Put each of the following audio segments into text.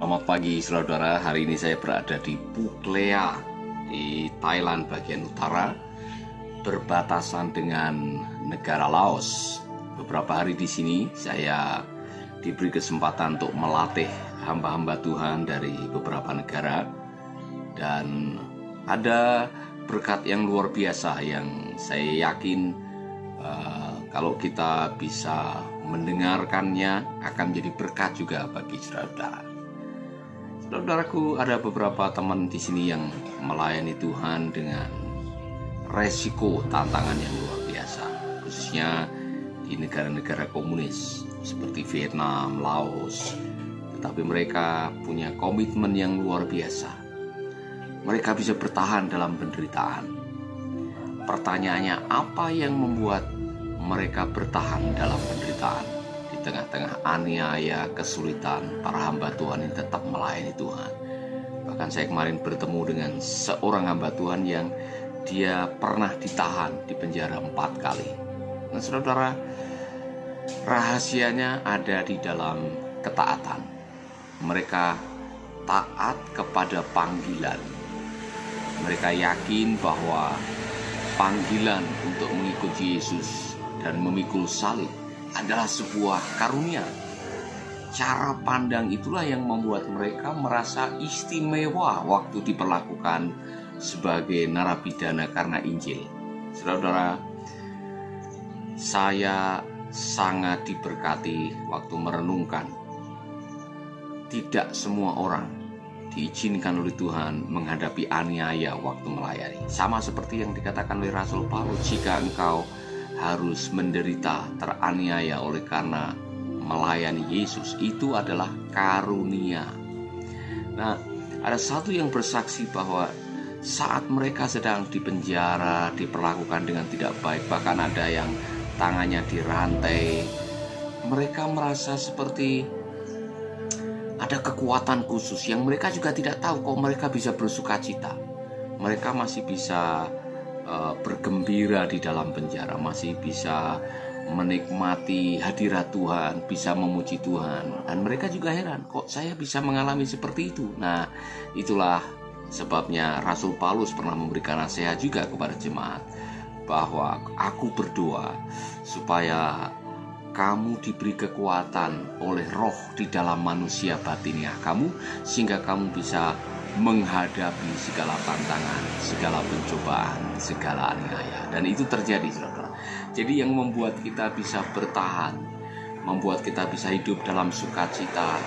Selamat pagi saudara, hari ini saya berada di Puklea di Thailand bagian utara, berbatasan dengan negara Laos. Beberapa hari di sini saya diberi kesempatan untuk melatih hamba-hamba Tuhan dari beberapa negara, dan ada berkat yang luar biasa yang saya yakin kalau kita bisa mendengarkannya akan menjadi berkat juga bagi saudara. Saudaraku, ada beberapa teman di sini yang melayani Tuhan dengan resiko tantangan yang luar biasa, khususnya di negara-negara komunis seperti Vietnam, Laos. Tetapi mereka punya komitmen yang luar biasa. Mereka bisa bertahan dalam penderitaan. Pertanyaannya, apa yang membuat mereka bertahan dalam penderitaan? Di tengah-tengah aniaya, kesulitan, para hamba Tuhan yang tetap melayani Tuhan. Bahkan saya kemarin bertemu dengan seorang hamba Tuhan yang dia pernah ditahan di penjara 4 kali. Nah saudara, rahasianya ada di dalam ketaatan. Mereka taat kepada panggilan. Mereka yakin bahwa panggilan untuk mengikuti Yesus dan memikul salib adalah sebuah karunia. Cara pandang itulah yang membuat mereka merasa istimewa waktu diperlakukan sebagai narapidana karena Injil. Saudara, saya sangat diberkati waktu merenungkan. Tidak semua orang diizinkan oleh Tuhan menghadapi aniaya waktu melayani. Sama seperti yang dikatakan oleh Rasul Paulus, jika engkau harus menderita, teraniaya oleh karena melayani Yesus, itu adalah karunia. Nah, ada satu yang bersaksi bahwa saat mereka sedang dipenjara, diperlakukan dengan tidak baik, bahkan ada yang tangannya dirantai, mereka merasa seperti ada kekuatan khusus yang mereka juga tidak tahu kok mereka bisa bersukacita. Mereka masih bisa bergembira di dalam penjara, masih bisa menikmati hadirat Tuhan, bisa memuji Tuhan. Dan mereka juga heran, kok saya bisa mengalami seperti itu. Nah, itulah sebabnya Rasul Paulus pernah memberikan nasihat juga kepada jemaat, bahwa aku berdoa supaya kamu diberi kekuatan oleh roh di dalam manusia batinnya kamu, sehingga kamu bisa menghadapi segala tantangan, segala pencobaan, segala aniaya. Dan itu terjadi, saudara. Jadi yang membuat kita bisa bertahan, membuat kita bisa hidup dalam sukacita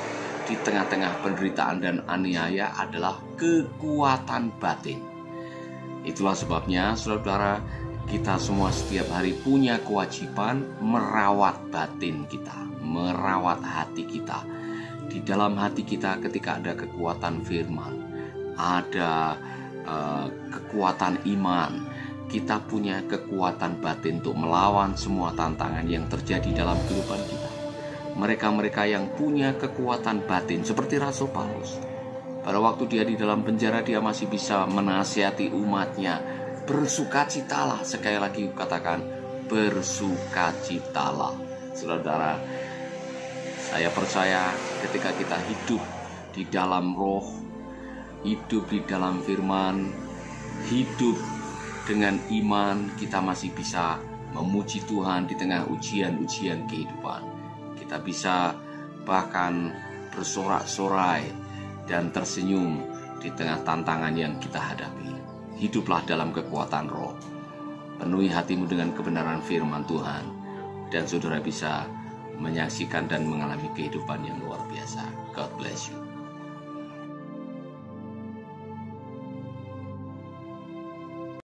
di tengah-tengah penderitaan dan aniaya adalah kekuatan batin. Itulah sebabnya, saudara, kita semua setiap hari punya kewajiban merawat batin kita, merawat hati kita. Di dalam hati kita ketika ada kekuatan firman, ada kekuatan iman, kita punya kekuatan batin untuk melawan semua tantangan yang terjadi dalam kehidupan kita. Mereka-mereka yang punya kekuatan batin seperti Rasul Paulus, pada waktu dia di dalam penjara, dia masih bisa menasihati umatnya, bersukacitalah. Sekali lagi katakan, bersukacitalah. Saudara, saya percaya ketika kita hidup di dalam roh, hidup di dalam firman, hidup dengan iman, kita masih bisa memuji Tuhan di tengah ujian-ujian kehidupan. Kita bisa bahkan bersorak-sorai dan tersenyum di tengah tantangan yang kita hadapi. Hiduplah dalam kekuatan roh. Penuhi hatimu dengan kebenaran firman Tuhan, dan saudara bisa menyaksikan dan mengalami kehidupan yang luar biasa. God bless you.